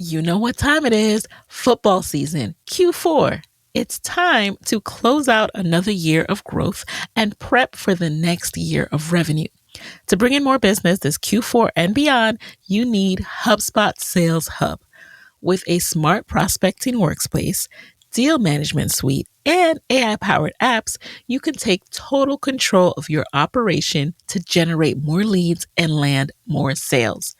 You know what time it is? Football season, Q4. It's time to close out another year of growth and prep for the next year of revenue. To bring in more business this Q4 and beyond, you need HubSpot Sales Hub. With a smart prospecting workspace, deal management suite, and AI powered apps, you can take total control of your operation to generate more leads and land more sales.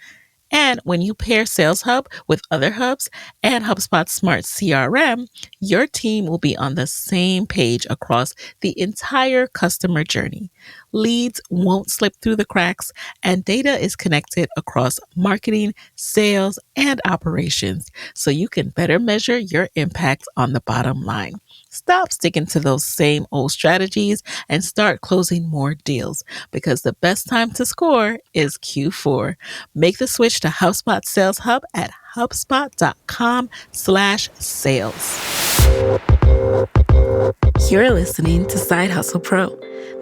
And when you pair Sales Hub with other hubs and HubSpot's Smart CRM, your team will be on the same page across the entire customer journey. Leads won't slip through the cracks, and data is connected across marketing, sales, and operations, so you can better measure your impact on the bottom line. Stop sticking to those same old strategies and start closing more deals because the best time to score is Q4. Make the switch to HubSpot Sales Hub at hubspot.com/sales. You're listening to Side Hustle Pro,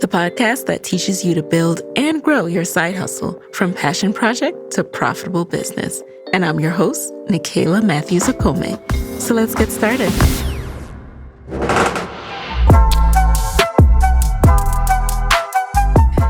the podcast that teaches you to build and grow your side hustle from passion project to profitable business. And I'm your host, Nicaila Matthews-Okome. So let's get started.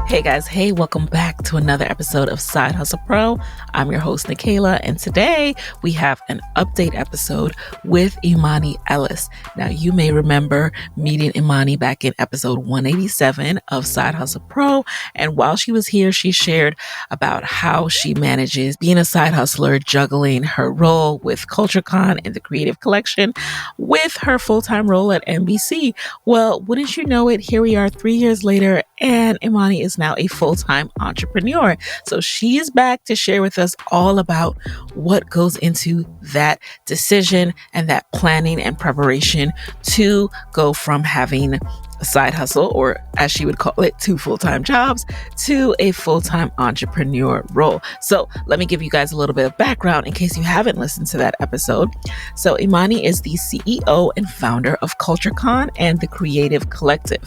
Hey guys, hey, welcome back to another episode of Side Hustle Pro. I'm your host, Nicaila, and today we have an update episode with Imani Ellis. Now, you may remember meeting Imani back in episode 187 of Side Hustle Pro, and while she was here, she shared about how she manages being a side hustler, juggling her role with CultureCon and the Creative Collection with her full-time role at NBC. Well, wouldn't you know it, here we are 3 years later, and Imani is now a full-time entrepreneur. So she is back to share with us all about what goes into that decision and that planning and preparation to go from having a side hustle, or as she would call it, 2 full-time jobs, to a full-time entrepreneur role. So let me give you guys a little bit of background in case you haven't listened to that episode. So Imani is the CEO and founder of CultureCon and the Creative Collective.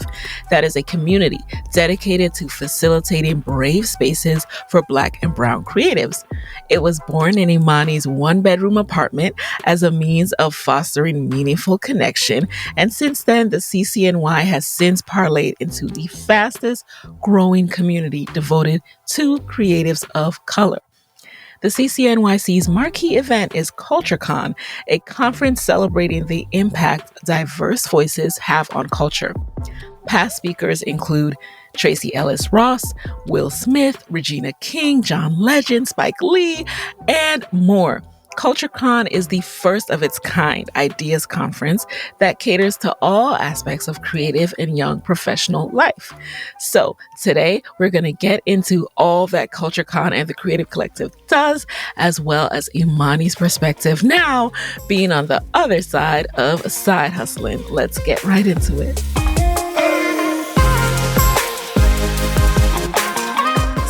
That is a community dedicated to facilitating brave spaces for Black and Brown creatives. It was born in Imani's 1-bedroom apartment as a means of fostering meaningful connection. And since then, the CCNY has since parlayed into the fastest growing community devoted to creatives of color. The CCNYC's marquee event is CultureCon, a conference celebrating the impact diverse voices have on culture. Past speakers include Tracee Ellis Ross, Will Smith, Regina King, John Legend, Spike Lee, and more. CultureCon is the first of its kind ideas conference that caters to all aspects of creative and young professional life. So today we're going to get into all that CultureCon and the Creative Collective does, as well as Imani's perspective now being on the other side of side hustling. Let's get right into it.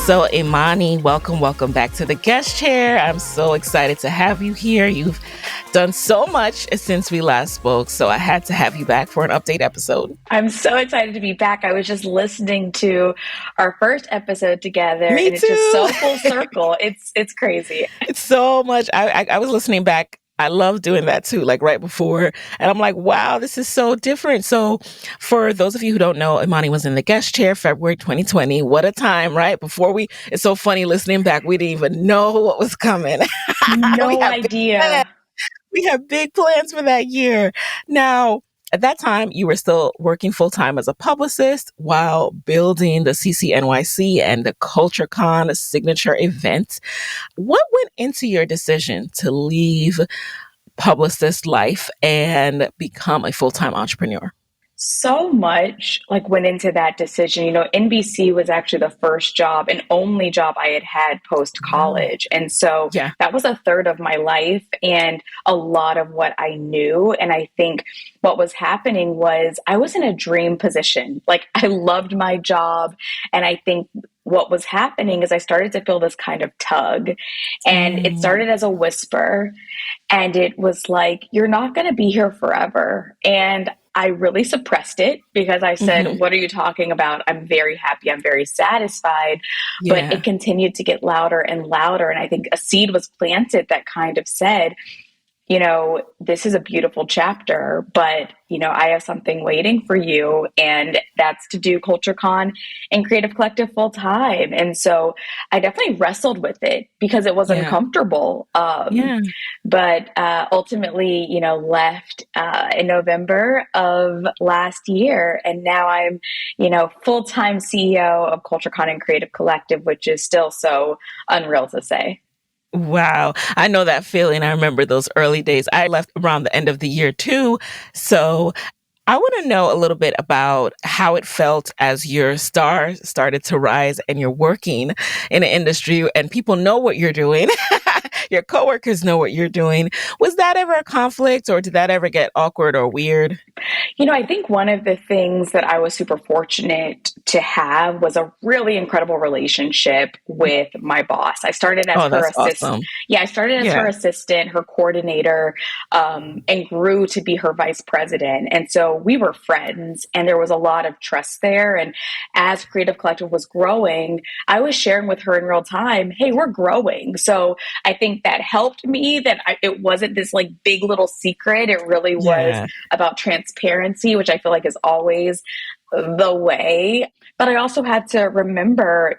So Imani, welcome back to the guest chair. I'm so excited to have you here. You've done so much since we last spoke, so I had to have you back for an update episode. I'm so excited to be back. I was just listening to our first episode together. Me and too. It's just so full circle. It's crazy. It's so much. I was listening back. I love doing that too, like right before. And I'm like, wow, this is so different. So for those of you who don't know, Imani was in the guest chair February 2020. What a time, right? It's so funny listening back. We didn't even know what was coming. No idea. We have big plans for that year. Now, at that time, you were still working full-time as a publicist while building the CCNYC and the CultureCon signature event. What went into your decision to leave publicist life and become a full-time entrepreneur? So much went into that decision. NBC was actually the first job and only job I had post college. And so that was a third of my life and a lot of what I knew. And I think what was happening was I was in a dream position. I loved my job. And I think what was happening is I started to feel this kind of tug, and it started as a whisper, and it was like, you're not going to be here forever. And I really suppressed it because I said, what are you talking about? I'm very happy. I'm very satisfied. But Yeah. it continued to get louder and louder. And I think a seed was planted that kind of said, this is a beautiful chapter, but, I have something waiting for you. And that's to do CultureCon and Creative Collective full time. And so I definitely wrestled with it because it was Yeah. uncomfortable. Yeah. But ultimately, left in November of last year. And now I'm, full-time CEO of CultureCon and Creative Collective, which is still so unreal to say. Wow. I know that feeling. I remember those early days. I left around the end of the year too. So I want to know a little bit about how it felt as your star started to rise and you're working in an industry and people know what you're doing. Your coworkers know what you're doing. Was that ever a conflict or did that ever get awkward or weird? I think one of the things that I was super fortunate to have was a really incredible relationship with my boss. I started as Oh, her that's assistant. awesome. Yeah, I started as her Yeah. assistant, her coordinator, and grew to be her vice president. And so we were friends, and there was a lot of trust there. And as Creative Collective was growing, I was sharing with her in real time, hey, we're growing. So I think that helped me that it wasn't this like big little secret. It really was Yeah. about transparency, which I feel like is always the way. But I also had to remember,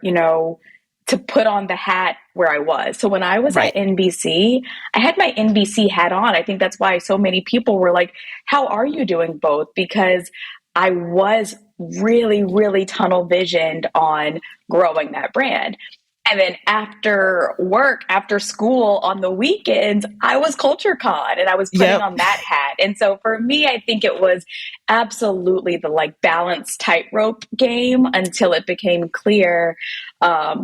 to put on the hat where I was. So when I was at Right. NBC, I had my NBC hat on. I think that's why so many people were like, how are you doing both? Because I was really, really tunnel visioned on growing that brand. And then after work, after school, on the weekends, I was CultureCon and I was putting Yep. on that hat. And so for me, I think it was absolutely the like balance tightrope game until it became clear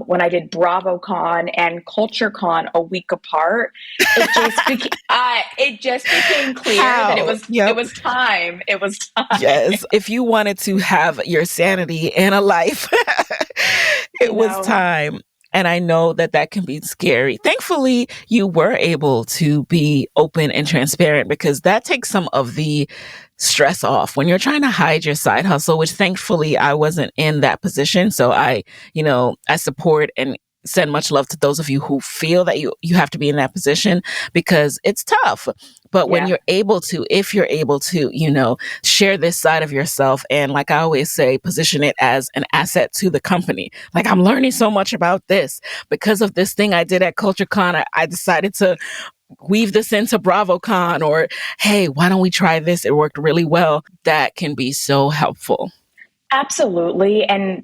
when I did BravoCon and CultureCon a week apart. It just became clear that it How? was it Yep. was time. It was time. Yes. If you wanted to have your sanity and a life, You it was know, time. And I know that that can be scary. Thankfully, you were able to be open and transparent because that takes some of the stress off when you're trying to hide your side hustle, which thankfully I wasn't in that position. So I support and send much love to those of you who feel that you have to be in that position because it's tough. But when yeah. you're able to, if you're able to, share this side of yourself and like I always say, position it as an asset to the company. Like I'm learning so much about this because of this thing I did at CultureCon. I decided to weave this into BravoCon or, hey, why don't we try this? It worked really well. That can be so helpful. Absolutely. And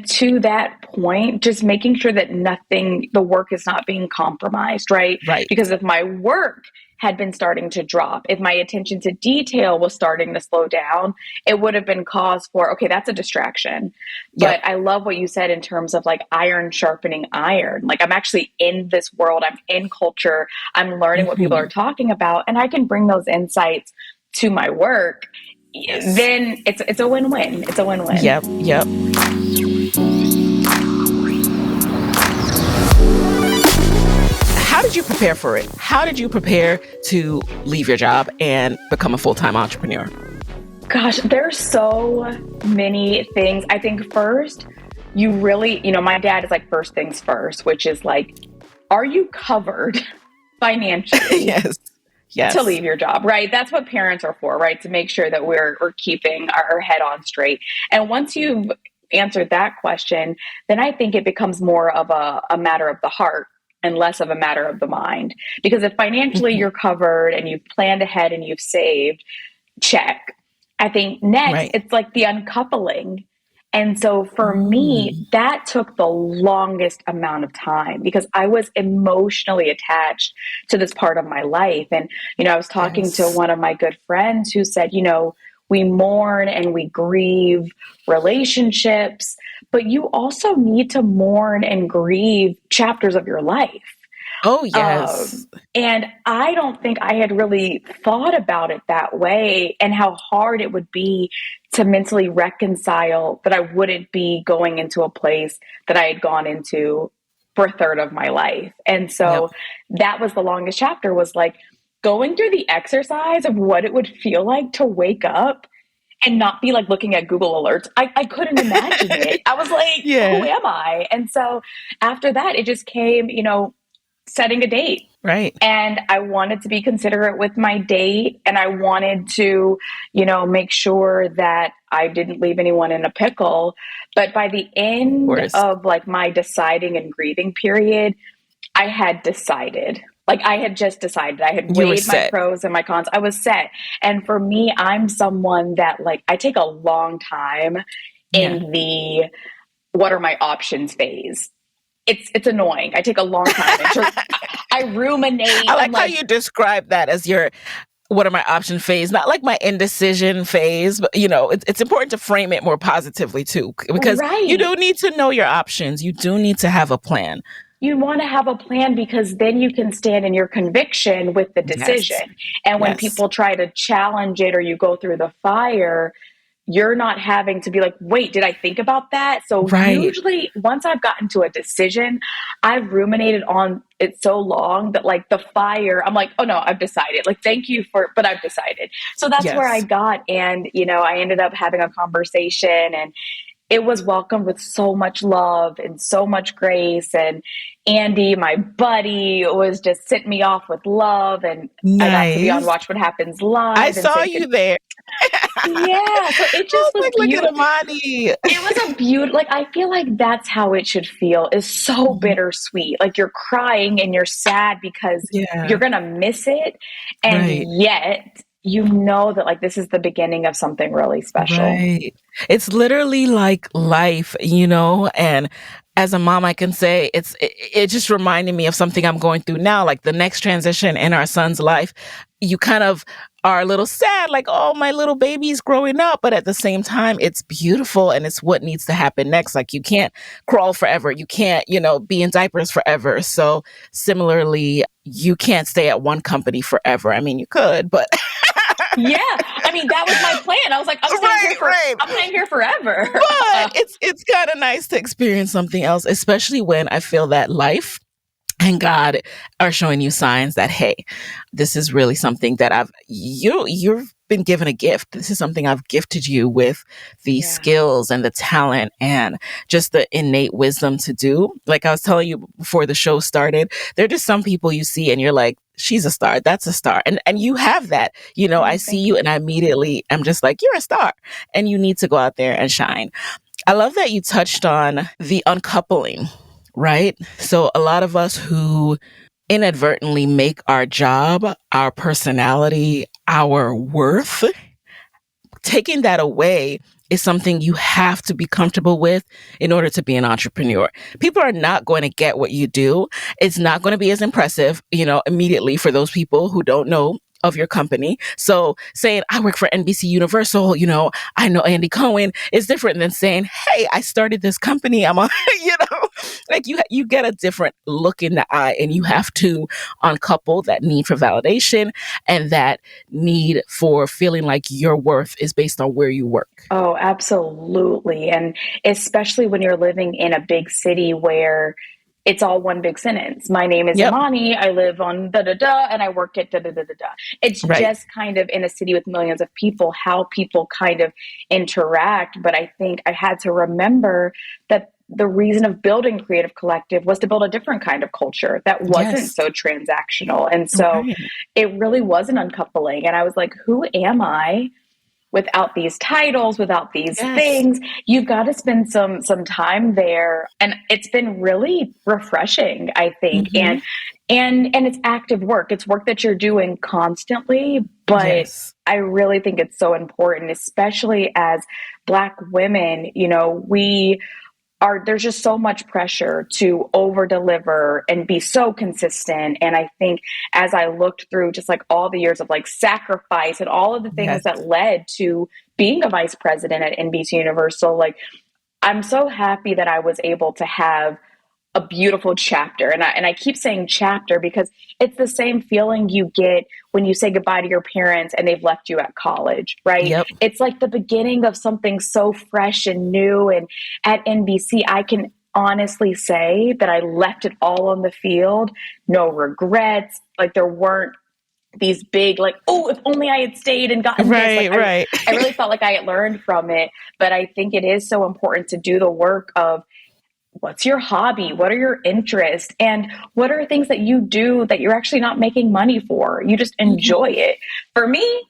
to that point, just making sure that the work is not being compromised, right? Right. Because if my work had been starting to drop, if my attention to detail was starting to slow down, it would have been cause for, okay, that's a distraction. Yep. But I love what you said in terms of like iron sharpening iron. Like I'm actually in this world, I'm in culture, I'm learning what people are talking about, and I can bring those insights to my work. Yes. Then it's a win-win. It's a win-win. Yep. Yep. How did you prepare for it? How did you prepare to leave your job and become a full-time entrepreneur? Gosh, there's so many things. I think first, you really, my dad is like first things first, which is like, are you covered financially Yes. to Yes. leave your job, right? That's what parents are for, right? To make sure that we're keeping our head on straight. And once you've answered that question, then I think it becomes more of a matter of the heart and less of a matter of the mind. Because if financially you're covered and you've planned ahead and you've saved, check. I think next Right. it's like the uncoupling. And so for me, Mm. that took the longest amount of time because I was emotionally attached to this part of my life. And, I was talking to Yes. one of my good friends who said, we mourn and we grieve relationships, but you also need to mourn and grieve chapters of your life. Oh, yes. And I don't think I had really thought about it that way and how hard it would be to mentally reconcile that I wouldn't be going into a place that I had gone into for a third of my life. And Yep. so that was the longest chapter was like going through the exercise of what it would feel like to wake up and not be like looking at Google alerts. I couldn't imagine it. I was like, who am I? And so after that, it just came, setting a date. Right. And I wanted to be considerate with my date, and I wanted to, make sure that I didn't leave anyone in a pickle. But by the end of like my deciding and grieving period, I had decided. Like I had just decided. I had weighed my pros and my cons. I was set. And for me, I'm someone that like I take a long time in the what are my options phase. It's annoying. I take a long time. I ruminate. I like how you describe that as your what are my option phase, not like my indecision phase, but it's important to frame it more positively too, because you do need to know your options. You do need to have a plan. You want to have a plan because then you can stand in your conviction with the decision. Yes. And when people try to challenge it or you go through the fire, you're not having to be like, wait, did I think about that? So usually once I've gotten to a decision, I've ruminated on it so long that like the fire, I'm like, oh no, I've decided. Like, thank you but I've decided. So that's where I got. And, I ended up having a conversation, and it was welcomed with so much love and so much grace. And Andy, my buddy, was just sitting me off with love. And I got to be on Watch What Happens Live. I saw you there. Yeah, so it just was beautiful. Look at Imani. It was a beautiful, like, I feel like that's how it should feel, is so bittersweet. Like you're crying and you're sad because you're going to miss it. And yet you know that like this is the beginning of something really special. Right. It's literally like life, and as a mom, I can say it just reminded me of something I'm going through now, like the next transition in our son's life. You kind of are a little sad, like, oh, my little baby's growing up. But at the same time, it's beautiful and it's what needs to happen next. Like you can't crawl forever. You can't, be in diapers forever. So similarly, you can't stay at one company forever. I mean, you could, but... Yeah, I mean that was my plan. I was like, I'm staying here forever. But it's kind of nice to experience something else, especially when I feel that life and God are showing you signs that, hey, this is really something that you've been given a gift. This is something I've gifted you with the skills and the talent and just the innate wisdom to do. Like I was telling you before the show started, there are just some people you see and you're like, she's a star. That's a star. And you have that, I see you and I immediately am just like, you're a star and you need to go out there and shine. I love that you touched on the uncoupling, right? So a lot of us who inadvertently make our job, our personality, our worth, taking that away is something you have to be comfortable with in order to be an entrepreneur. People are not going to get what you do. It's not going to be as impressive, immediately for those people who don't know of your company. So saying, I work for NBC Universal, I know Andy Cohen, is different than saying, hey, I started this company. I'm on, like you get a different look in the eye, and you have to uncouple that need for validation and that need for feeling like your worth is based on where you work. Oh, absolutely. And especially when you're living in a big city where it's all one big sentence. My name is Imani. I live on da-da-da and I work at da-da-da-da-da. It's just kind of in a city with millions of people, how people kind of interact. But I think I had to remember that the reason of building Creative Collective was to build a different kind of culture that wasn't so transactional. And so it really was an uncoupling. And I was like, who am I without these titles, without these things? You've got to spend some time there. And it's been really refreshing, I think. And it's active work. It's work that you're doing constantly. But I really think it's so important, especially as Black women, there's just so much pressure to over deliver and be so consistent. And I think as I looked through just like all the years of like sacrifice and all of the things that led to being a vice president at NBC Universal, like I'm so happy that I was able to have a beautiful chapter. And I keep saying chapter because it's the same feeling you get when you say goodbye to your parents and they've left you at college, right? Yep. It's like the beginning of something so fresh and new. And at NBC, I can honestly say that I left it all on the field. No regrets. Like there weren't these big, like, oh, if only I had stayed and gotten this. Like, I really felt like I had learned from it. But I think it is so important to do the work of, what's your hobby? What are your interests? And what are things that you do that you're actually not making money for? You just enjoy it. For me,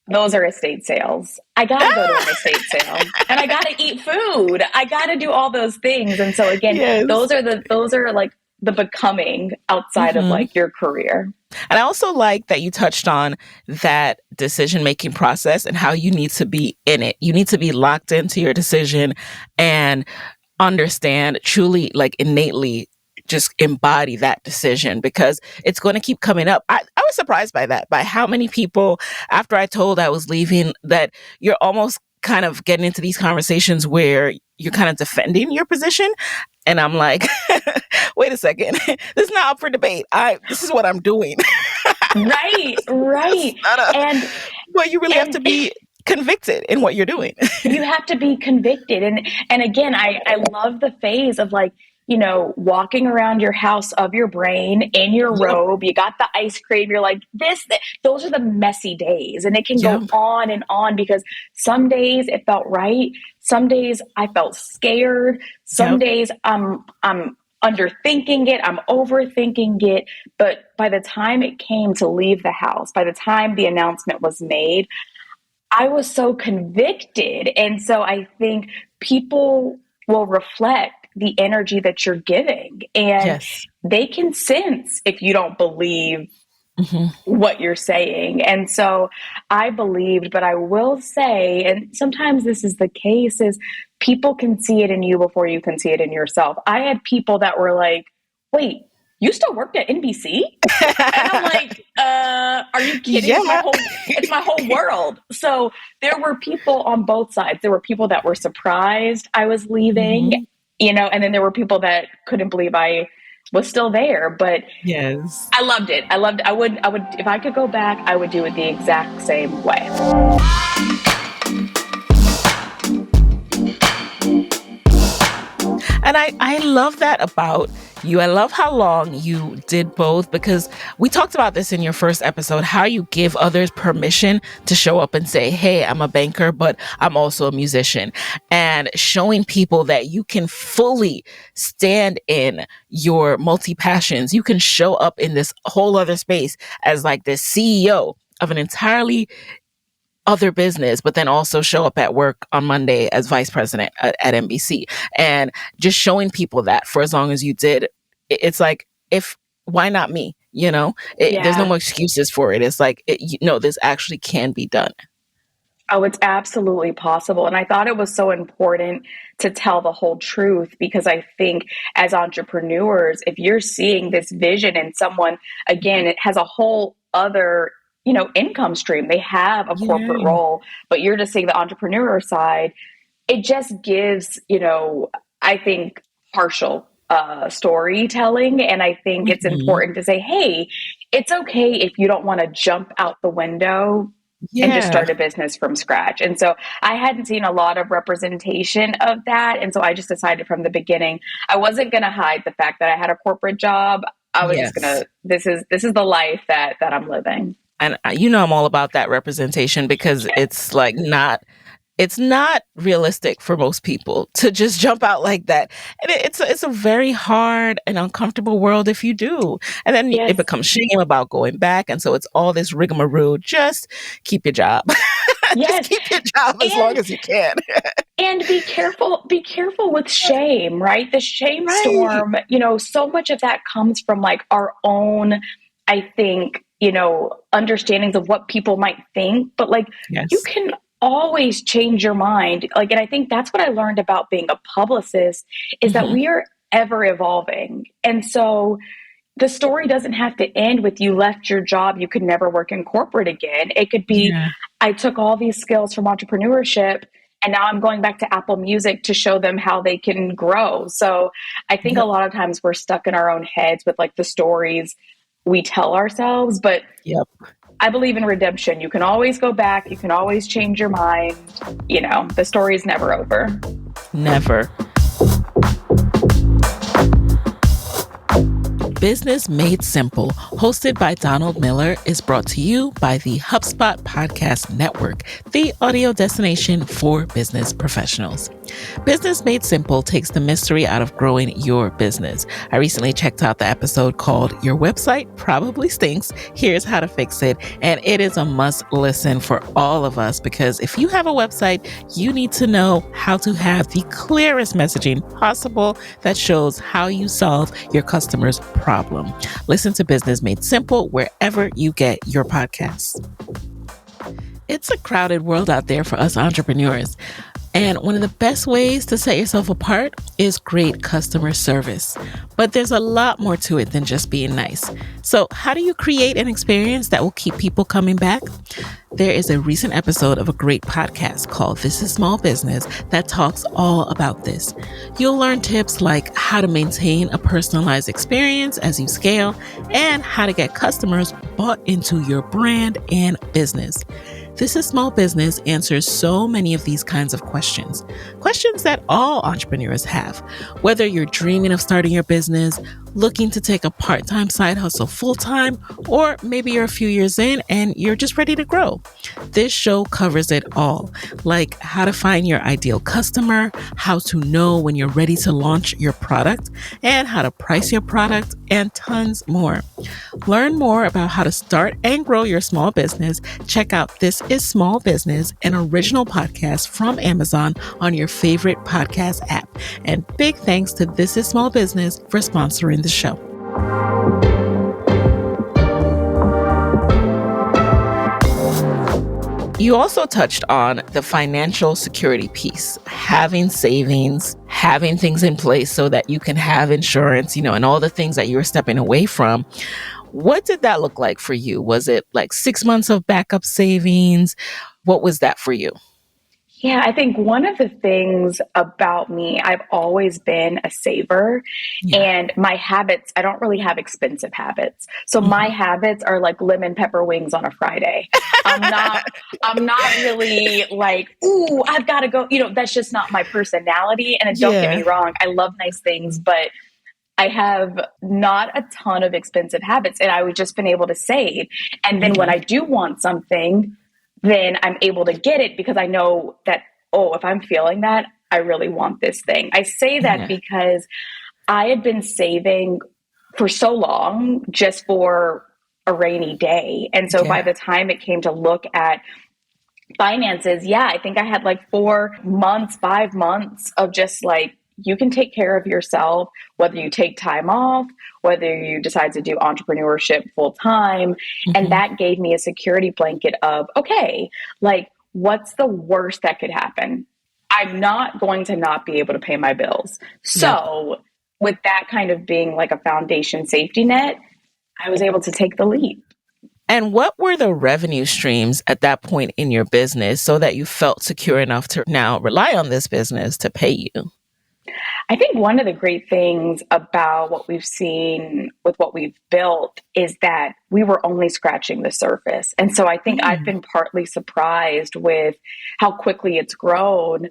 those are estate sales. I got to go to an estate sale, and I got to eat food. I got to do all those things. And so again, those are like the becoming outside of like your career. And I also like that you touched on that decision-making process and how you need to be in it. You need to be locked into your decision and understand, truly, like innately just embody that decision, because it's going to keep coming up. I was surprised by that, by how many people, after I told I was leaving, that you're almost kind of getting into these conversations where you're kind of defending your position. And I'm like, wait a second, this is not up for debate. This is what I'm doing. Right. But you really have to be convicted in what you're doing. You have to be convicted. And again, I love the phase of like, walking around your house of your brain in your robe. You got the ice cream. You're like, those are the messy days. And it can go on and on, because some days it felt right. Some days I felt scared. Some days I'm underthinking it. I'm overthinking it. But by the time it came to leave the house, by the time the announcement was made, I was so convicted. And so I think people will reflect the energy that you're giving, and they can sense if you don't believe what you're saying. And so I believed, but I will say, and sometimes this is the case, is people can see it in you before you can see it in yourself. I had people that were like, wait, you still worked at NBC? And I'm like, are you kidding? Yeah. It's my whole world. So there were people on both sides. There were people that were surprised I was leaving, and then there were people that couldn't believe I was still there. But I loved it. I would, if I could go back, I would do it the exact same way. And I love that about you. I love how long you did both, because we talked about this in your first episode, how you give others permission to show up and say, hey, I'm a banker, but I'm also a musician, and showing people that you can fully stand in your multi-passions. You can show up in this whole other space as like this CEO of an entirely other business, but then also show up at work on Monday as vice president at NBC, and just showing people that for as long as you did, it's like, why not me? There's no more excuses for it. It's like, this actually can be done. Oh, it's absolutely possible. And I thought it was so important to tell the whole truth, because I think as entrepreneurs, if you're seeing this vision in someone, again, it has a whole other income stream. They have a corporate role, but you're just seeing the entrepreneur side. It just gives, I think, partial storytelling. And I think it's important to say, hey, it's okay if you don't want to jump out the window and just start a business from scratch. And so I hadn't seen a lot of representation of that. And so I just decided from the beginning, I wasn't going to hide the fact that I had a corporate job. I was just going to, this is the life that I'm living. And I'm all about that representation, because it's like it's not realistic for most people to just jump out like that. And it's a very hard and uncomfortable world if you do. And then it becomes shame about going back. And so it's all this rigmarole. Just keep your job. Just keep your job as long as you can. And be careful with shame, right? The shame storm, so much of that comes from like our own, I think, understandings of what people might think, but like you can always change your mind. Like, and I think that's what I learned about being a publicist, is that we are ever evolving. And so the story doesn't have to end with you left your job, you could never work in corporate again. It could be, I took all these skills from entrepreneurship and now I'm going back to Apple Music to show them how they can grow. So I think a lot of times we're stuck in our own heads with like the stories we tell ourselves, but I believe in redemption. You can always go back. You can always change your mind. The story is never over. Never. Business Made Simple, hosted by Donald Miller, is brought to you by the HubSpot Podcast Network, the audio destination for business professionals. Business Made Simple takes the mystery out of growing your business. I recently checked out the episode called Your Website Probably Stinks. Here's how to fix it. And it is a must listen for all of us, because if you have a website, you need to know how to have the clearest messaging possible that shows how you solve your customers' problem. Listen to Business Made Simple wherever you get your podcasts. It's a crowded world out there for us entrepreneurs. And one of the best ways to set yourself apart is great customer service. But there's a lot more to it than just being nice. So how do you create an experience that will keep people coming back? There is a recent episode of a great podcast called This is Small Business that talks all about this. You'll learn tips like how to maintain a personalized experience as you scale and how to get customers bought into your brand and business. This is Small Business answers so many of these kinds of questions that all entrepreneurs have. Whether you're dreaming of starting your business, looking to take a part-time side hustle full-time, or maybe you're a few years in and you're just ready to grow. This show covers it all, like how to find your ideal customer, how to know when you're ready to launch your product, and how to price your product, and tons more. Learn more about how to start and grow your small business. Check out This is Small Business, an original podcast from Amazon on your favorite podcast app. And big thanks to This is Small Business for sponsoring the show. You also touched on the financial security piece, having savings, having things in place so that you can have insurance, and all the things that you were stepping away from. What did that look like for you? Was it like 6 months of backup savings? What was that for you? Yeah, I think one of the things about me, I've always been a saver, and my habits, I don't really have expensive habits. So my habits are like lemon pepper wings on a Friday. I'm not really like, ooh, I've got to go, that's just not my personality. And don't get me wrong, I love nice things, but I have not a ton of expensive habits, and I've just been able to save. And then when I do want something, then I'm able to get it because I know that, if I'm feeling that, I really want this thing. I say that because I had been saving for so long just for a rainy day. And so by the time it came to look at finances, I think I had like 4 months, 5 months of just like, you can take care of yourself, whether you take time off, whether you decide to do entrepreneurship full time. And that gave me a security blanket of, okay, like what's the worst that could happen? I'm not going to not be able to pay my bills. So with that kind of being like a foundation safety net, I was able to take the leap. And what were the revenue streams at that point in your business so that you felt secure enough to now rely on this business to pay you? I think one of the great things about what we've seen with what we've built is that we were only scratching the surface. And so I think I've been partly surprised with how quickly it's grown.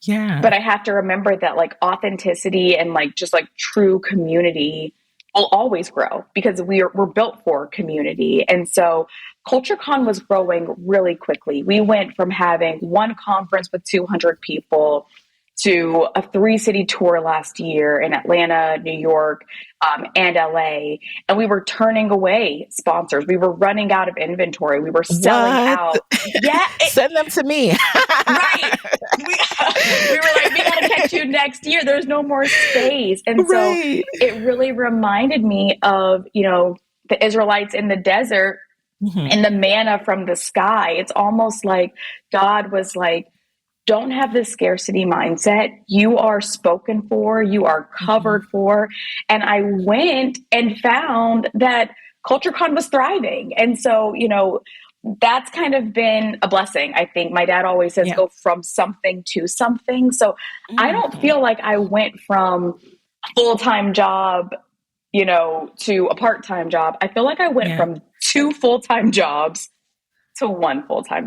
Yeah. But I have to remember that like authenticity and like just like true community will always grow because we're built for community. And so CultureCon was growing really quickly. We went from having one conference with 200 people to a 3-city tour last year in Atlanta, New York, and LA. And we were turning away sponsors. We were running out of inventory. We were selling out. Yeah. Send them to me. Right. We were like, we got to catch you next year. There's no more space. And so it really reminded me of, the Israelites in the desert and the manna from the sky. It's almost like God was like, don't have this scarcity mindset. You are spoken for, you are covered for. And I went and found that CultureCon was thriving. And so, that's kind of been a blessing. I think my dad always says, go from something to something. So I don't feel like I went from a full-time job, to a part-time job. I feel like I went from 2 full-time jobs to 1 full-time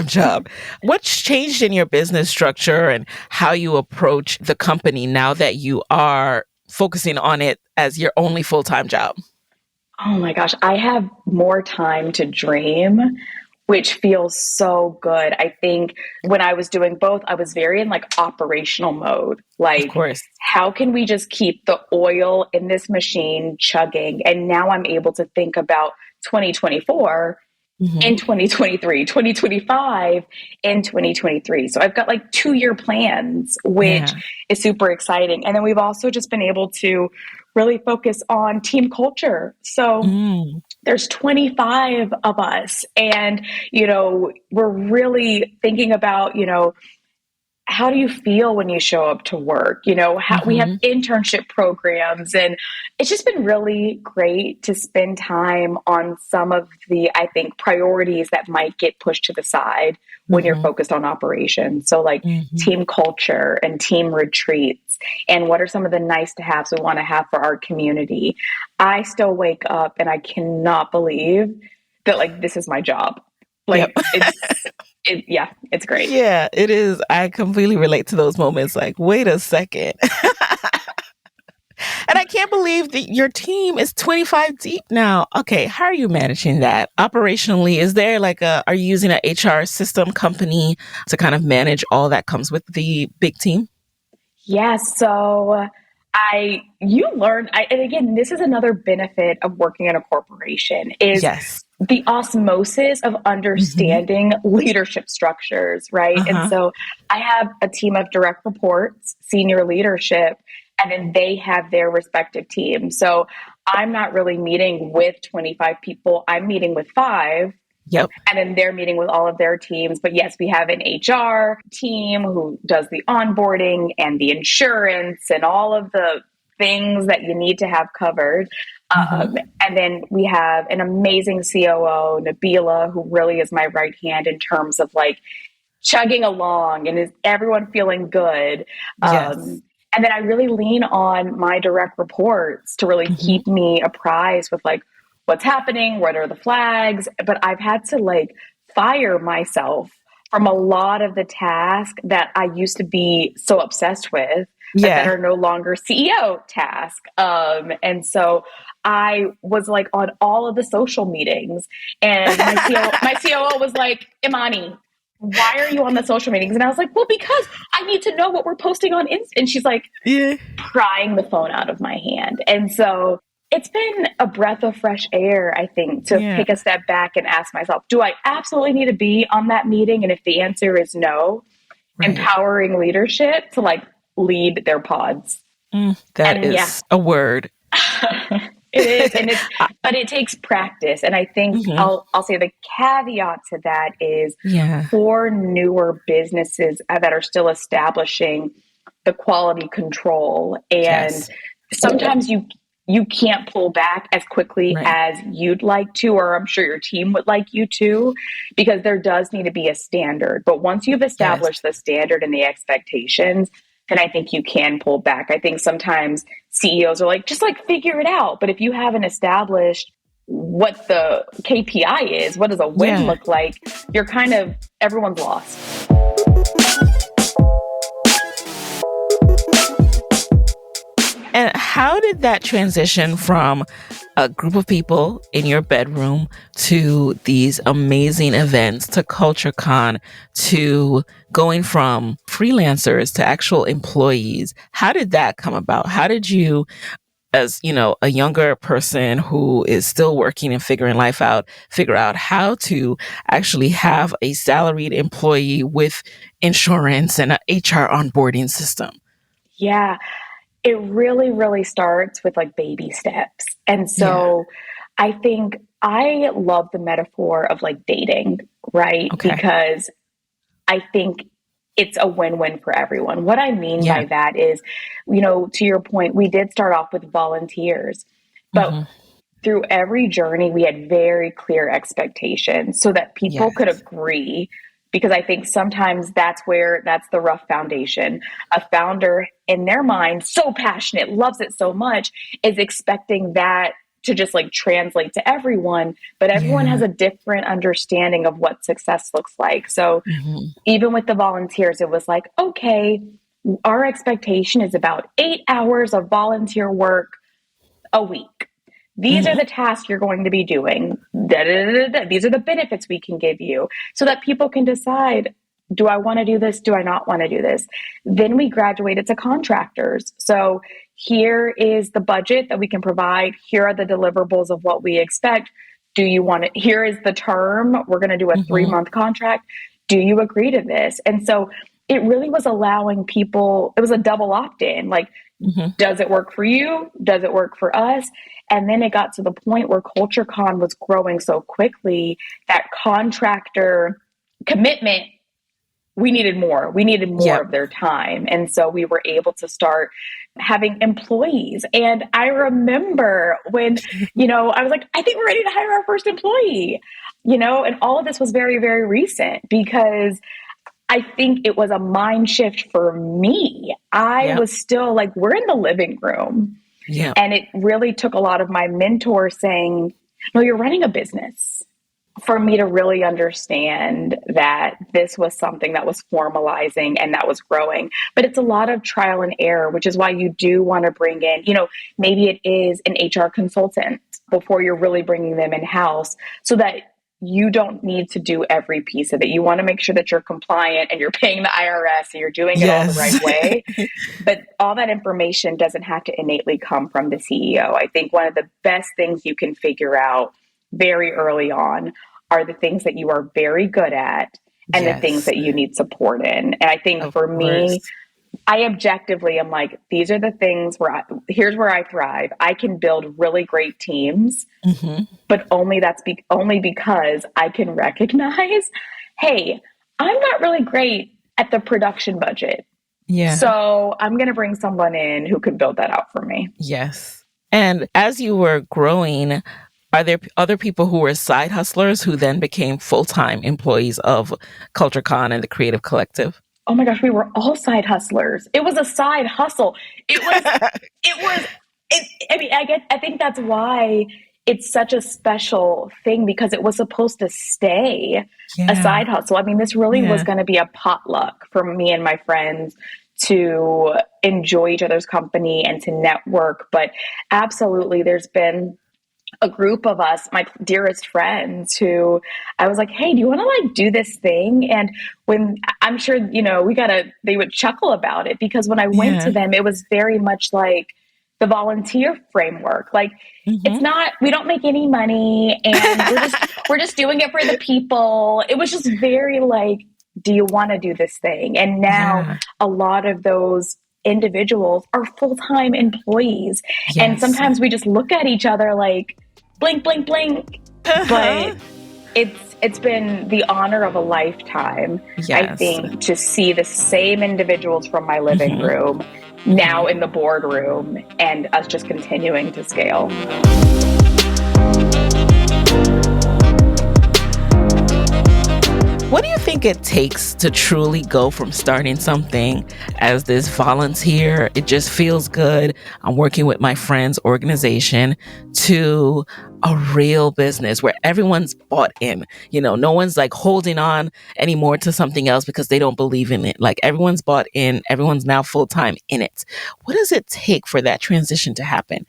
job. What's changed in your business structure and how you approach the company now that you are focusing on it as your only full-time job? Oh my gosh, I have more time to dream, which feels so good. I think when I was doing both, I was very in like operational mode. Of Like, course. how can we just keep the oil in this machine chugging? And now I'm able to think about 2024 in 2023, 2025 in 2023. So I've got like 2-year plans, which Yeah. is super exciting. And then we've also just been able to really focus on team culture. So Mm. there's 25 of us, and we're really thinking about how do you feel when you show up to work? How we have Mm-hmm. internship programs, and it's just been really great to spend time on some of the, I think, priorities that might get pushed to the side when you're Mm-hmm. focused on operations. So like Mm-hmm. team culture and team retreats, and what are some of the nice to haves we want to have for our community. I still wake up and I cannot believe that like this is my job. Yep. Like yeah, it's great. Yeah, it is. I completely relate to those moments. Like, wait a second. And I can't believe that your team is 25 deep now. Okay, how are you managing that operationally? Is there like are you using an HR system company to kind of manage all that comes with the big team? Yeah, so you learn, and again, this is another benefit of working in a corporation is Yes. the osmosis of Mm-hmm. understanding leadership structures, right? And Uh-huh. so I have a team of direct reports, senior leadership, and then they have their respective teams. So I'm not really meeting with 25 people, I'm meeting with 5, Yep. and then they're meeting with all of their teams. But yes, we have an HR team who does the onboarding and the insurance and all of the things that you need to have covered. Mm-hmm. And then we have an amazing COO, Nabila, who really is my right hand in terms of like chugging along and is everyone feeling good. Yes. And then I really lean on my direct reports to really Mm-hmm. keep me apprised with like what's happening, what are the flags. But I've had to like fire myself from a lot of the tasks that I used to be so obsessed with, but that Yeah. are no longer CEO tasks. And so I was like on all of the social meetings, and my COO was like, Imani, why are you on the social meetings? And I was like, well, because I need to know what we're posting on Insta. And she's like, Yeah. prying the phone out of my hand. And so it's been a breath of fresh air, I think, to Yeah. take a step back and ask myself, do I absolutely need to be on that meeting? And if the answer is no, Right. empowering leadership to like lead their pods. That And yeah, is a word. it is, and but it takes practice. And I think Mhm. I'll say the caveat to that is Yeah. for newer businesses that are still establishing the quality control, and Yes. sometimes you can't pull back as quickly Right. as you'd like to, or I'm sure your team would like you to, because there does need to be a standard. But once you've Yes. established the standard and the expectations, then I think you can pull back. I think sometimes CEOs are like, just like figure it out. But if you haven't established what the KPI is, what does a win Yeah. look like, you're kind of, everyone's lost. And how did that transition from a group of people in your bedroom to these amazing events to CultureCon to going from freelancers to actual employees? How did that come about? How did you, as a younger person who is still working and figuring life out, figure out how to actually have a salaried employee with insurance and an HR onboarding system? Yeah, it really, really starts with like baby steps. And Yeah. so I think I love the metaphor of like dating, right? Okay. Because I think it's a win-win for everyone. What I mean Yeah. by that is, to your point, we did start off with volunteers, but Hmm. through every journey, we had very clear expectations so that people could Yes. agree. Because I think sometimes that's the rough foundation. A founder, in their mind, so passionate, loves it so much, is expecting that to just like translate to everyone, but everyone has Yeah. a different understanding of what success looks like. So Hmm. even with the volunteers, it was like, okay, our expectation is about 8 hours of volunteer work a week. These are the tasks you're going to be doing. Da, da, da, da. These are the benefits we can give you so that people can decide, do I want to do this? Do I not want to do this? Then we graduated to contractors. So here is the budget that we can provide. Here are the deliverables of what we expect. Do you want it? Here is the term. We're going to do a 3-month contract. Do you agree to this? And so it really was allowing people, it was a double opt-in. Like, does it work for you? Does it work for us? And then it got to the point where CultureCon was growing so quickly that contractor commitment, we needed more. We needed more of their time. And so we were able to start having employees. And I remember when, I was like, I think we're ready to hire our first employee, and all of this was very, very recent because I think it was a mind shift for me. I was still like, we're in the living room. Yeah. And it really took a lot of my mentors saying, no, you're running a business, for me to really understand that this was something that was formalizing and that was growing. But it's a lot of trial and error, which is why you do want to bring in, maybe it is an HR consultant before you're really bringing them in-house so that you don't need to do every piece of it. You want to make sure that you're compliant and you're paying the IRS and you're doing it all the right way. But all that information doesn't have to innately come from the CEO. I think one of the best things you can figure out very early on are the things that you are very good at and the things that you need support in. And I think for me, I objectively am like, these are the things here's where I thrive. I can build really great teams, but only because I can recognize, hey, I'm not really great at the production budget. Yeah. So I'm going to bring someone in who can build that out for me. Yes. And as you were growing, are there other people who were side hustlers who then became full-time employees of CultureCon and the Creative Collective? Oh my gosh, we were all side hustlers. It was a side hustle. I think that's why it's such a special thing, because it was supposed to stay a side hustle. I mean, this really was going to be a potluck for me and my friends to enjoy each other's company and to network. But absolutely, there's been a group of us, my dearest friends, who I was like, hey, do you want to do this thing? And when I'm sure, they would chuckle about it, because when I went to them, it was very much like the volunteer framework. Like, it's not, we don't make any money and we're just doing it for the people. It was just very like, do you want to do this thing? And now a lot of those individuals are full-time employees. And sometimes we just look at each other like, blink, blink, blink. But it's been the honor of a lifetime, I think, to see the same individuals from my living room now in the boardroom and us just continuing to scale. What do you think it takes to truly go from starting something as this volunteer, it just feels good, I'm working with my friend's organization, to a real business where everyone's bought in? No one's like holding on anymore to something else because they don't believe in it. Like, everyone's bought in, everyone's now full-time in it. What does it take for that transition to happen?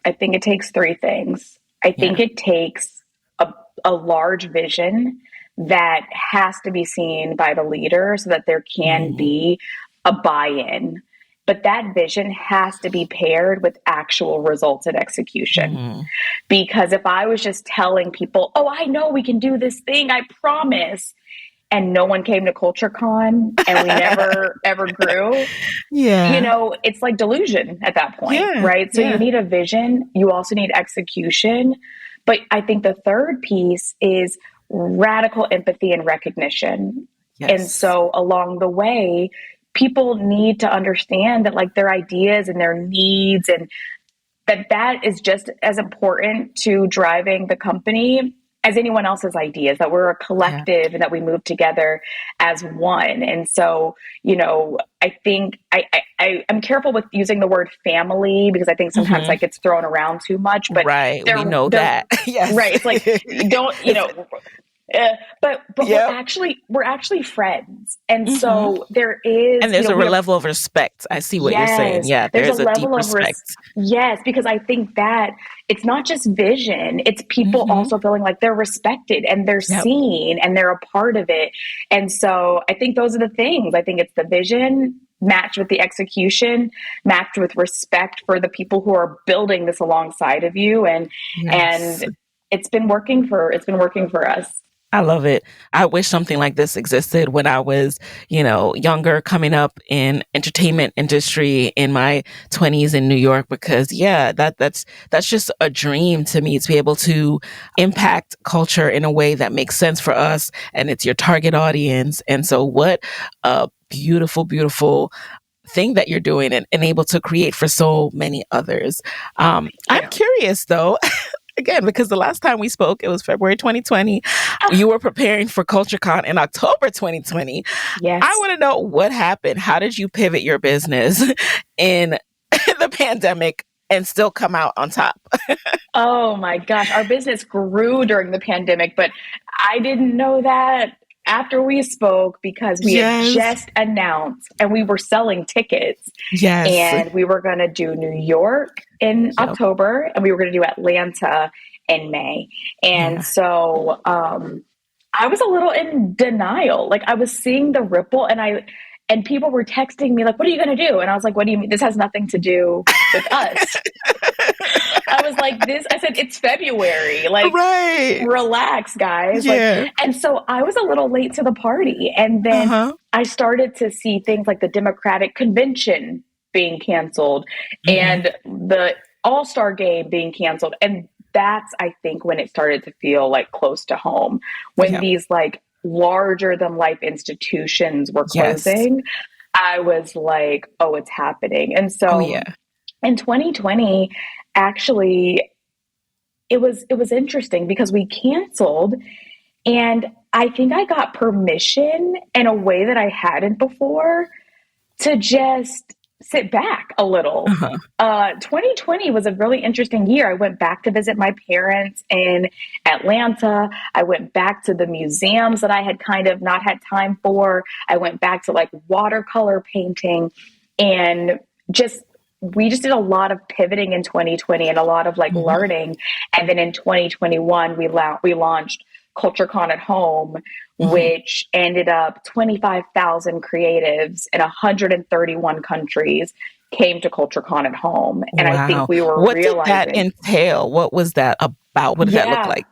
I think it takes 3 things. I think it takes a large vision that has to be seen by the leader so that there can be a buy-in. But that vision has to be paired with actual results and execution. Because if I was just telling people, oh, I know we can do this thing, I promise, and no one came to CultureCon and we never ever grew, it's like delusion at that point, right? So you need a vision. You also need execution. But I think the third piece is radical empathy and recognition. And so along the way, people need to understand that their ideas and their needs, and that is just as important to driving the company as anyone else's ideas, that we're a collective and that we move together as one. And so, I think I'm careful with using the word family, because I think sometimes that gets thrown around too much, but we know that. Right. It's like, don't, But we're actually friends, and so there is, and there's a level of respect. I see what you're saying. yes, Yeah, there's a there's a deep level of respect. yes, because I think that it's not just vision, it's people also feeling like they're respected and they're seen and they're a part of it. And so I think those are the things. I think it's the vision matched with the execution, matched with respect for the people who are building this alongside of you, and it's been working for us. I love it. I wish something like this existed when I was, younger, coming up in entertainment industry in my 20s in New York, because that's just a dream to me, to be able to impact culture in a way that makes sense for us and it's your target audience. And so what a beautiful, beautiful thing that you're doing and able to create for so many others. I'm curious though, again, because the last time we spoke, it was February 2020. You were preparing for CultureCon in October 2020. Yes. I want to know what happened. How did you pivot your business in the pandemic and still come out on top? Oh my gosh, our business grew during the pandemic, but I didn't know that after we spoke, because we had just announced and we were selling tickets. Yes. And we were going to do New York in October, and we were going to do Atlanta in May. And so I was a little in denial. Like, I was seeing the ripple, and people were texting me like, what are you going to do? And I was like, what do you mean? This has nothing to do with us. I was like, I said, it's February. Like, relax, guys. Yeah. Like, and so I was a little late to the party. And then I started to see things like the Democratic convention being canceled and the All-Star game being canceled. And that's, I think, when it started to feel like close to home, when these like larger than life institutions were closing. I was like, oh, it's happening. And so in 2020, actually, it was interesting because we canceled, and I think I got permission in a way that I hadn't before to just sit back a little. 2020 was a really interesting year. I went back to visit my parents in Atlanta. I went back to the museums that I had kind of not had time for. I went back to like watercolor painting, and we just did a lot of pivoting in 2020 and a lot of like learning. And then in 2021, we launched CultureCon at Home, which ended up 25,000 creatives in 131 countries came to CultureCon at Home. And I think we were realizing. What did that entail? What was that about? What did that look like?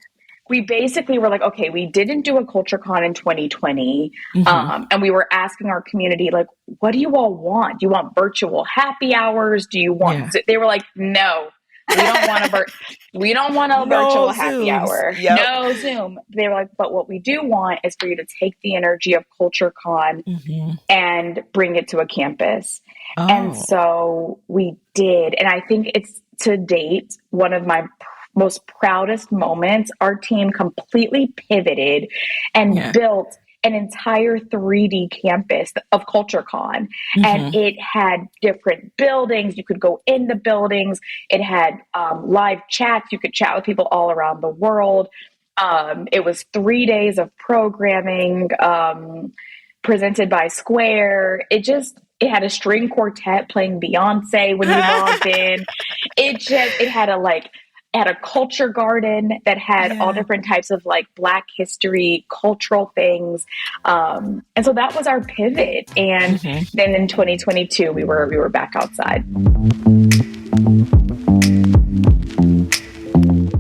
We basically were like, okay, we didn't do a CultureCon in 2020. And we were asking our community, like, what do you all want? Do you want virtual happy hours? Do you want, they were like, no, we don't want a virtual happy hour. No Zoom. They were like, but what we do want is for you to take the energy of CultureCon and bring it to a campus. And so we did. And I think it's, to date, one of my most proudest moments. Our team completely pivoted and built an entire 3D campus of CultureCon. And it had different buildings. You could go in the buildings. It had live chats. You could chat with people all around the world. It was 3 days of programming presented by Square. It had a string quartet playing Beyonce when you logged in. It had a culture garden that had all different types of like Black history, cultural things. And so that was our pivot. And then in 2022, we were back outside.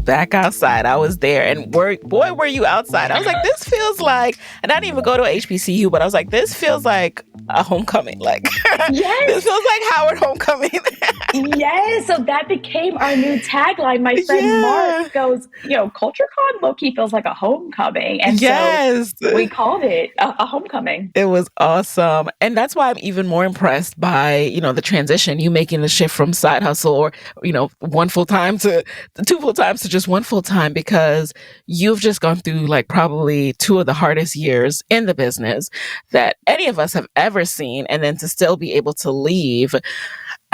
Back outside. I was there, and boy, were you outside. I was like, this feels like, and I didn't even go to HBCU, but I was like, this feels like a homecoming. Like, this feels like Howard homecoming. Yes. So that became our new tagline. My friend Mark goes, CultureCon low-key feels like a homecoming. And so we called it a homecoming. It was awesome. And that's why I'm even more impressed by, the transition, you making the shift from side hustle or, one full-time to two full-times to just one full-time, because you've just gone through like probably two of the hardest years in the business that any of us have ever seen. And then to still be able to leave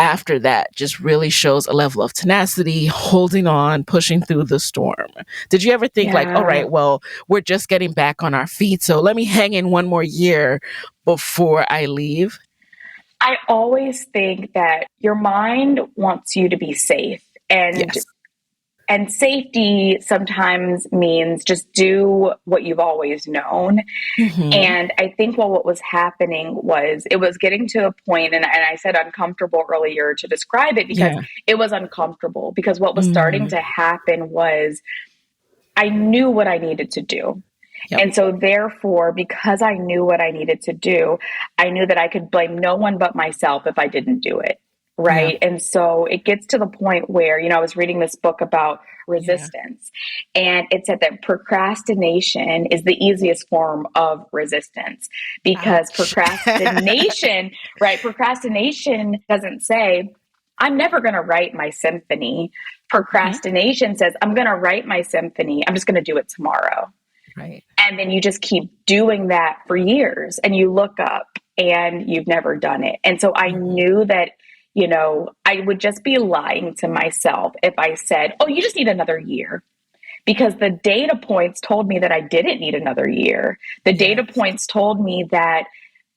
after that just really shows a level of tenacity, holding on, pushing through the storm. Did you ever think like, all right, well, we're just getting back on our feet, so let me hang in one more year before I leave? I always think that your mind wants you to be safe, Yes. and safety sometimes means just do what you've always known. Mm-hmm. And I think what was happening was it was getting to a point, and I said uncomfortable earlier to describe it because Yeah. it was uncomfortable. Because what was starting Mm. to happen was I knew what I needed to do. Yep. And so, therefore, because I knew what I needed to do, I knew that I could blame no one but myself if I didn't do it. Yeah. Right. And so it gets to the point where, I was reading this book about Yeah. resistance, and it said that procrastination is the easiest form of resistance because Ouch. procrastination, right? Procrastination doesn't say, I'm never going to write my symphony. Hmm. Procrastination says, I'm going to write my symphony. I'm just going to do it tomorrow. Right. And then you just keep doing that for years and you look up and you've never done it. And so I Hmm. knew that, I would just be lying to myself if I said, oh, you just need another year. Because the data points told me that I didn't need another year. The data Yes. points told me that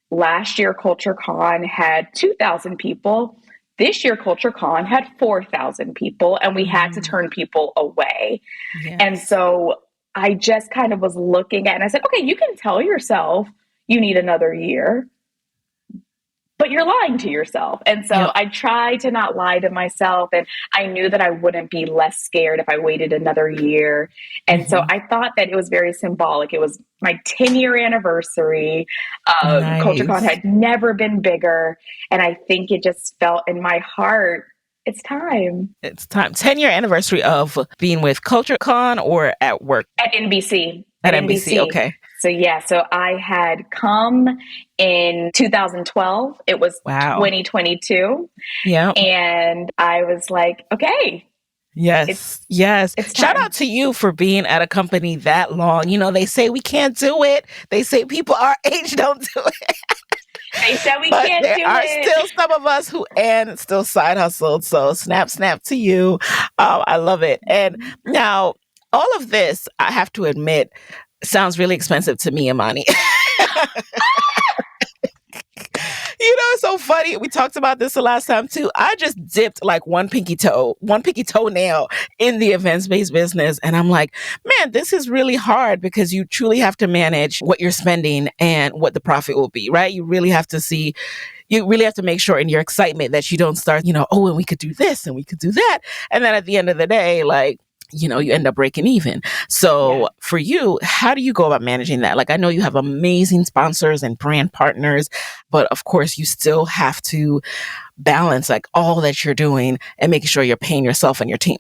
last year CultureCon had 2,000 people. This year CultureCon had 4,000 people, and we had to Mm. turn people away. And Yes. so I just kind of was looking at, and I said, okay, you can tell yourself you need another year, but you're lying to yourself. And so Yep. I try to not lie to myself. And I knew that I wouldn't be less scared if I waited another year. And so Hmm. I thought that it was very symbolic. It was my 10-year anniversary. CultureCon Nice. had never been bigger. And I think it just felt in my heart, it's time. It's time. 10-year anniversary of being with CultureCon or at work? At NBC. At At NBC. NBC. Okay. So yeah, so I had come in 2012. It was Wow. 2022, Yep. and I was like, okay, Yes. Yes. it's Shout out time. to you for being at a company that long. They say we can't do it. They say people our age don't do it. They said we But can't there do are it. still some of us who and still side hustled. So snap, snap to you. I love it. And now all of this, I have to admit, sounds really expensive to me, Imani. It's so funny. We talked about this the last time too. I just dipped like one pinky toenail in the events-based business. And I'm like, man, this is really hard because you truly have to manage what you're spending and what the profit will be, right? You really have to make sure in your excitement that you don't start, oh, and we could do this and we could do that. And then at the end of the day, like, you end up breaking even. So Yeah. for you, how do you go about managing that? Like, I know you have amazing sponsors and brand partners, but of course you still have to balance like all that you're doing and making sure you're paying yourself and your team.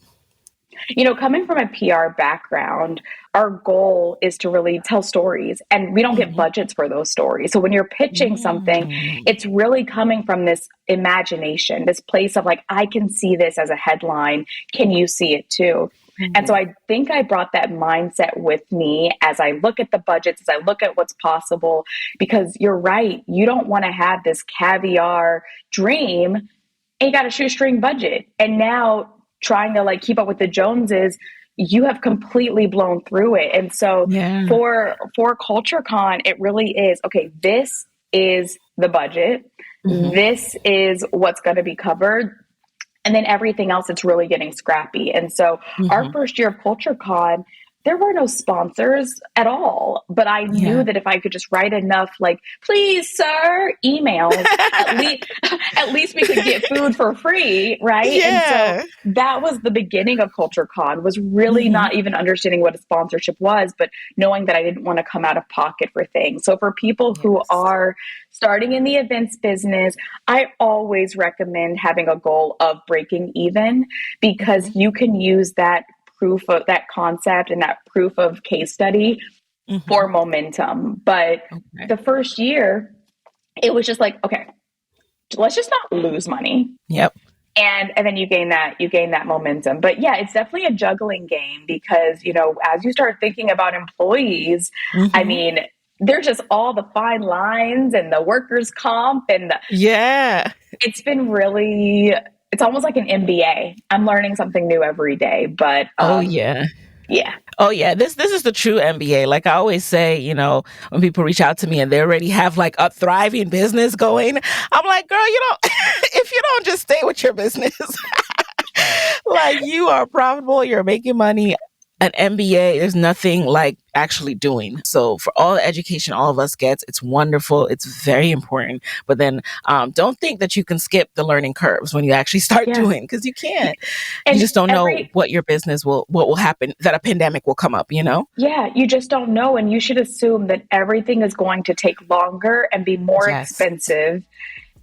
Coming from a PR background, our goal is to really tell stories, and we don't get Mhm. budgets for those stories. So when you're pitching something, Mm. it's really coming from this imagination, this place of like, I can see this as a headline. Can you see it too? And so Mhm. I think I brought that mindset with me as I look at the budgets, as I look at what's possible, because you're right. You don't want to have this caviar dream and you got a shoestring budget. And now trying to like keep up with the Joneses, you have completely blown through it. And so Yeah. for CultureCon, it really is okay. This is the budget. Mhm. This is what's going to be covered. And then everything else, it's really getting scrappy. And so our Mhm. first year of CultureCon, there were no sponsors at all. But I knew Yeah. that if I could just write enough, like, please, sir, emails, at least at least we could get food for free, right? And so Yeah. that was the beginning of CultureCon, was really Mhm. not even understanding what a sponsorship was, but knowing that I didn't want to come out of pocket for things. So for people who Yes. are starting in the events business, I always recommend having a goal of breaking even, because Mhm. you can use that proof of that concept and that proof of case study for Mhm. momentum. But Okay. the first year, it was just like, okay, let's just not lose money. Yep. And then you gain that momentum. But yeah, it's definitely a juggling game because, as you start thinking about employees, I Mhm. mean, there's just all the fine lines and the workers' comp and it's been really, it's almost like an MBA. I'm learning something new every day, but yeah. Oh yeah, this is the true MBA. Like I always say, you know, when people reach out to me and they already have like a thriving business going, I'm like, girl, you don't if you don't just stay with your business, like you are profitable, you're making money. An MBA, there's nothing like actually doing. So for all the education all of us gets, it's wonderful. It's very important. But then don't think that you can skip the learning curves when you actually start doing, because you can't. And you just don't know what your business what will happen, that a pandemic will come up, you know? Yeah, you just don't know. And you should assume that everything is going to take longer and be more expensive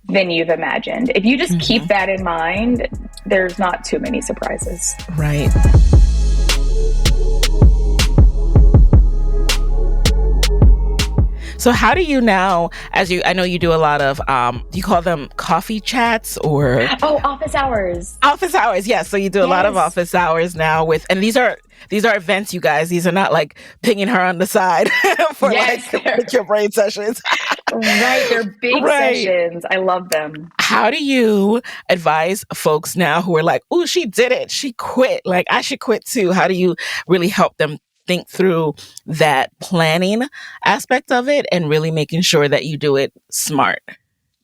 than you've imagined. If you just keep that in mind, there's not too many surprises. Right. So how do you now, I know you do a lot of, do you call them coffee chats or? Oh, office hours. Office hours, yes. So you do a lot of office hours now and these are events, you guys. These are not like pinging her on the side for like your brain sessions. Right, they're big sessions. I love them. How do you advise folks now who are like, oh, she did it, she quit, like I should quit too? How do you really help them think through that planning aspect of it and really making sure that you do it smart?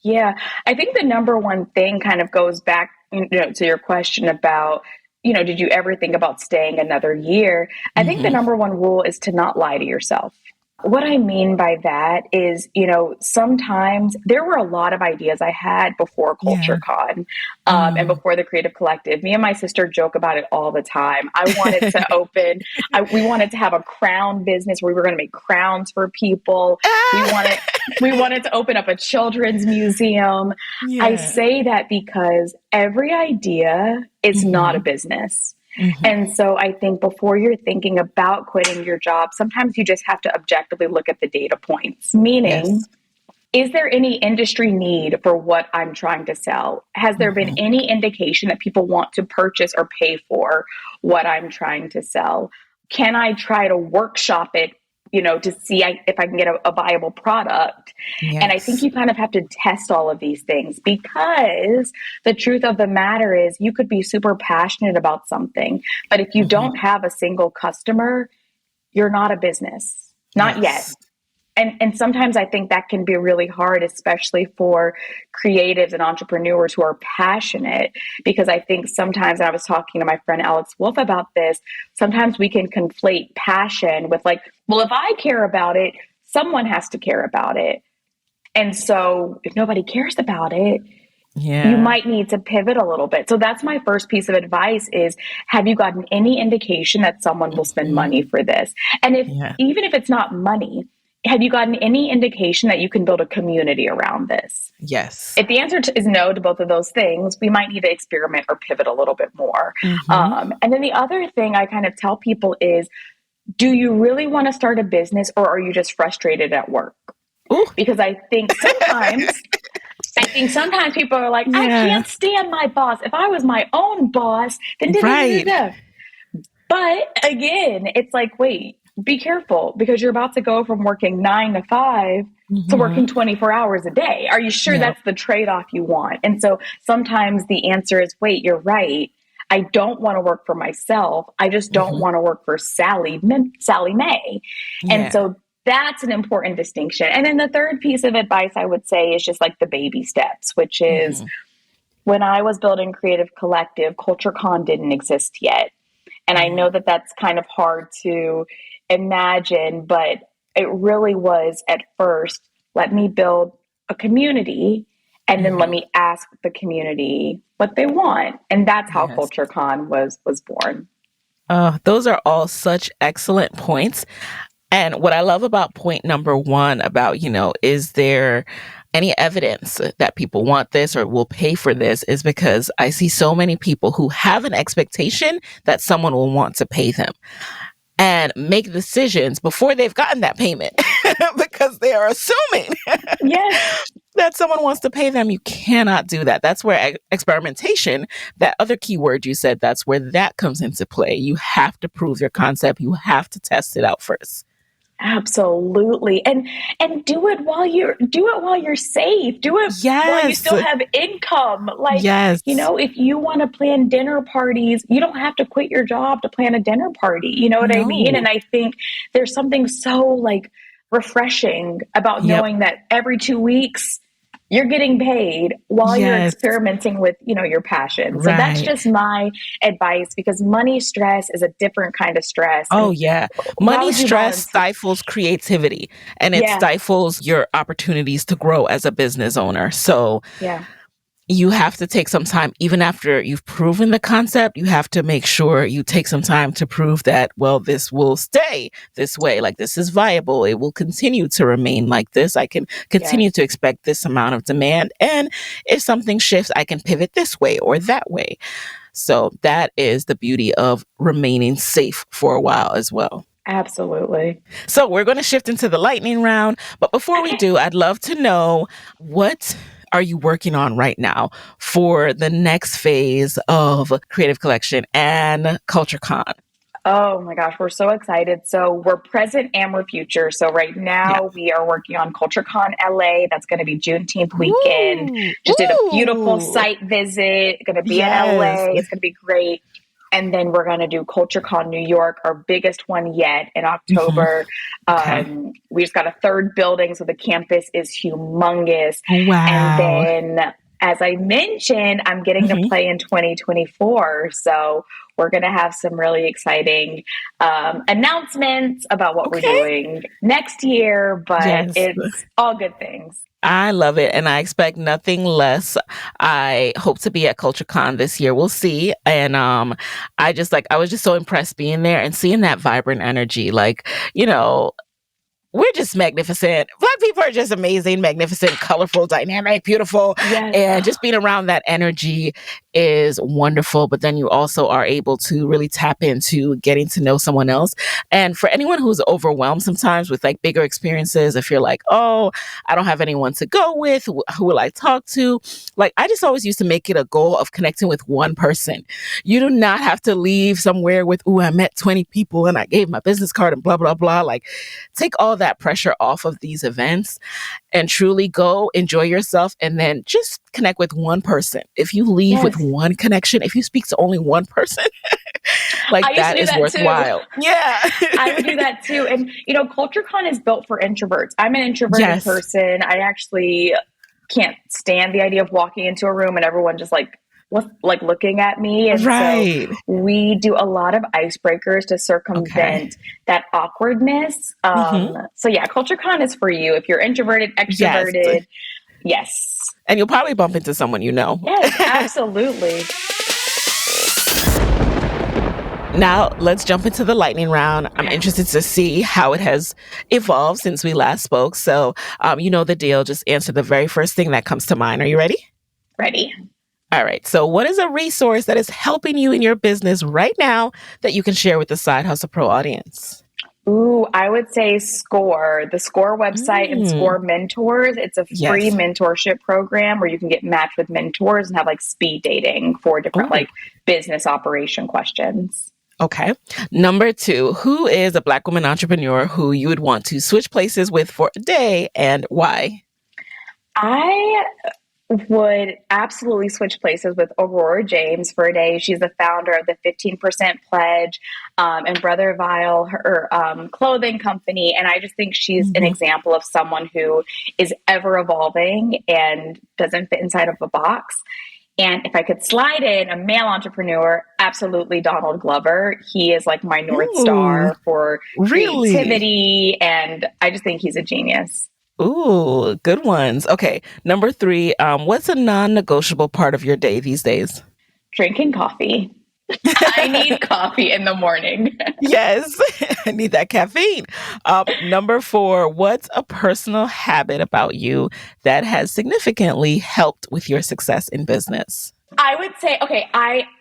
Yeah, I think the number one thing kind of goes back, to your question about, did you ever think about staying another year? I think the number one rule is to not lie to yourself. What I mean by that is, sometimes there were a lot of ideas I had before CultureCon and before the Creative Collective. Me and my sister joke about it all the time. I wanted to we wanted to have a crown business where we were going to make crowns for people. We wanted to open up a children's museum. Yeah. I say that because every idea is not a business. And so I think before you're thinking about quitting your job, sometimes you just have to objectively look at the data points. Meaning, is there any industry need for what I'm trying to sell? Has there been any indication that people want to purchase or pay for what I'm trying to sell? Can I try to workshop it, to see if I can get a viable product? Yes. And I think you kind of have to test all of these things, because the truth of the matter is you could be super passionate about something, but if you don't have a single customer, you're not a business, not yet. And sometimes I think that can be really hard, especially for creatives and entrepreneurs who are passionate, because I think sometimes, I was talking to my friend Alex Wolf about this, sometimes we can conflate passion with like, well, if I care about it, someone has to care about it. And so if nobody cares about it, you might need to pivot a little bit. So that's my first piece of advice is, have you gotten any indication that someone will spend money for this? And even if it's not money, have you gotten any indication that you can build a community around this? Yes. If the answer is no to both of those things, we might need to experiment or pivot a little bit more. And then the other thing I kind of tell people is, do you really want to start a business, or are you just frustrated at work? Ooh. Because I think sometimes people are like, I can't stand my boss. If I was my own boss, then But again, it's like, wait, be careful, because you're about to go from working 9 to 5 to working 24 hours a day. Are you sure that's the trade-off you want? And so sometimes the answer is, wait, you're right. I don't want to work for myself. I just don't want to work for Sally Mae. And so that's an important distinction. And then the third piece of advice I would say is just like the baby steps, which is when I was building Creative Collective, CultureCon didn't exist yet. And I know that that's kind of hard to imagine, but it really was at first, let me build a community and then let me ask the community what they want. And that's how CultureCon was born. Those are all such excellent points. And what I love about point number one about, is there any evidence that people want this or will pay for this, is because I see so many people who have an expectation that someone will want to pay them and make decisions before they've gotten that payment because they are assuming that someone wants to pay them. You cannot do that. That's where experimentation, that other keyword you said, that's where that comes into play. You have to prove your concept. You have to test it out first. Absolutely. And do it while you're safe. Do it while you Yes. still have income. Like, Yes. if you want to plan dinner parties, you don't have to quit your job to plan a dinner party. You know what I mean? No. And I think there's something so like refreshing about Yep. knowing that every 2 weeks you're getting paid while you're Yes. experimenting with, your passion. So that's Right. just my advice, because money stress is a different kind of stress. Oh, And yeah. why Money would you stress volunteer? stifles creativity and it Yeah. stifles your opportunities to grow as a business owner. So Yeah. you have to take some time, even after you've proven the concept, you have to make sure you take some time to prove that, well, this will stay this way. Like, this is viable. It will continue to remain like this. I can continue Yes. to expect this amount of demand. And if something shifts, I can pivot this way or that way. So that is the beauty of remaining safe for a while as well. Absolutely. So we're going to shift into the lightning round. But before we Okay. do, I'd love to know, what are you working on right now for the next phase of Creative Collection and CultureCon? Oh my gosh, we're so excited. So we're present and we're future. So right Yeah. now we are working on CultureCon LA. That's going to be Juneteenth weekend. Ooh. Just did a beautiful Ooh. site visit. Going to be in Yes. LA. It's going to be great. And then we're going to do CultureCon New York, our biggest one yet, in Hmm. October. Okay. We just got a third building, so the campus is humongous. And Wow. then, as I mentioned, I'm getting to Hmm. play in 2024. So we're going to have some really exciting announcements about what we're Okay. doing next year, but Yes. it's all good things. I love it and I expect nothing less. I hope to be at CultureCon this year. We'll see. And I was just so impressed being there and seeing that vibrant energy. Like, you know, we're just magnificent. Black people are just amazing, magnificent, colorful, dynamic, beautiful. Yes. And just being around that energy is wonderful. But then you also are able to really tap into getting to know someone else. And for anyone who's overwhelmed sometimes with like bigger experiences, if you're like, oh, I don't have anyone to go with, who will I talk to? Like, I just always used to make it a goal of connecting with one person. You do not have to leave somewhere with, ooh, I met 20 people and I gave my business card and blah, blah, blah. Like, take all that pressure off of these events and truly go enjoy yourself and then just connect with one person. If you leave with Yes. one connection, if you speak to only one person, like I used to that do is that too. worthwhile. Yeah. I would do that too. And, CultureCon is built for introverts. I'm an introverted Yes. person. I actually can't stand the idea of walking into a room and everyone just like looking at me. And so Right. we do a lot of icebreakers to Okay. circumvent that awkwardness. Hmm. So yeah, CultureCon is for you. If you're introverted, Yes. extroverted, yes. And you'll probably bump into someone you know. Yes, absolutely. Now, let's jump into the lightning round. I'm Okay. interested to see how it has evolved since we last spoke. So, you know the deal. Just answer the very first thing that comes to mind. Are you ready? Ready. All right. So, what is a resource that is helping you in your business right now that you can share with the Side Hustle Pro audience? Ooh, I would say SCORE, the SCORE website and Mm, SCORE Mentors. It's a free yes. mentorship program where you can get matched with mentors and have like speed dating for different Oh, like business operation questions. okay. Number two, who is a Black woman entrepreneur who you would want to switch places with for a day and why? I would absolutely switch places with Aurora James for a day. She's the founder of the 15% Pledge and Brother Vile, her clothing company. And I just think she's an Mhm. example of someone who is ever evolving and doesn't fit inside of a box. And if I could slide in a male entrepreneur, absolutely Donald Glover. He is like my North Ooh, Star for really? creativity. And I just think he's a genius. Ooh, good ones. Okay. Number three, what's a non negotiable part of your day these days? Drinking coffee. I need coffee in the morning. Yes, I need that caffeine. Number four, what's a personal habit about you that has significantly helped with your success in business? I would say, okay,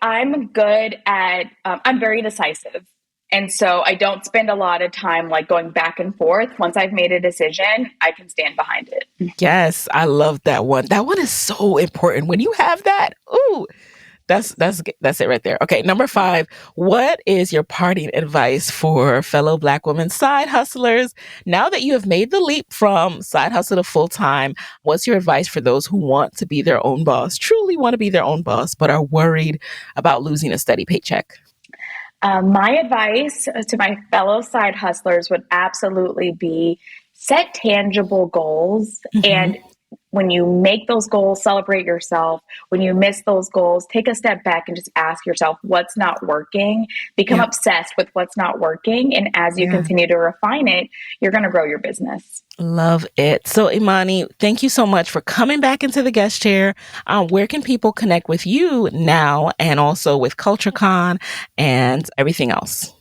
I'm good at I'm very decisive. And so I don't spend a lot of time like going back and forth. Once I've made a decision, I can stand behind it. Yes, I love that one. That one is so important. When you have that, ooh, That's it right there. Okay, number 5. What is your parting advice for fellow Black women side hustlers? Now that you have made the leap from side hustle to full time, what's your advice for those who want to be their own boss, truly want to be their own boss, but are worried about losing a steady paycheck? My advice to my fellow side hustlers would absolutely be set tangible goals. And when you make those goals, celebrate yourself. When you miss those goals, take a step back and just ask yourself what's not working. Become obsessed with what's not working. And as you continue to refine it, you're going to grow your business. Love it. So Imani, thank you so much for coming back into the guest chair. Where can people connect with you now and also with CultureCon and everything else?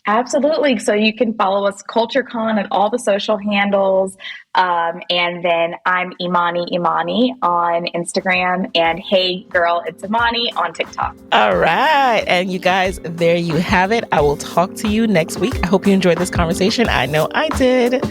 Absolutely. So you can follow us CultureCon and all the social handles. And then I'm Imani on Instagram and Hey Girl, It's Imani on TikTok. All right. And you guys, there you have it. I will talk to you next week. I hope you enjoyed this conversation. I know I did.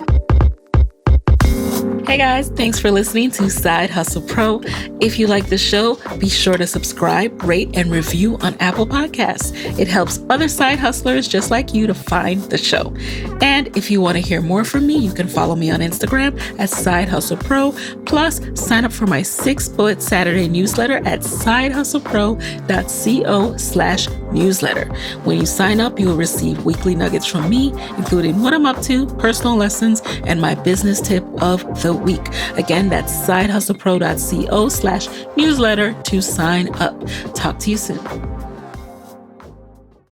Hey guys, thanks for listening to Side Hustle Pro. If you like the show, be sure to subscribe, rate, and review on Apple Podcasts. It helps other side hustlers just like you to find the show. And if you want to hear more from me, you can follow me on Instagram at Side Hustle Pro. Plus, sign up for my 6-bullet Saturday newsletter at sidehustlepro.co/newsletter. When you sign up, you will receive weekly nuggets from me, including what I'm up to, personal lessons, and my business tip of the week. Again, that's sidehustlepro.co/newsletter to sign up. Talk to you soon.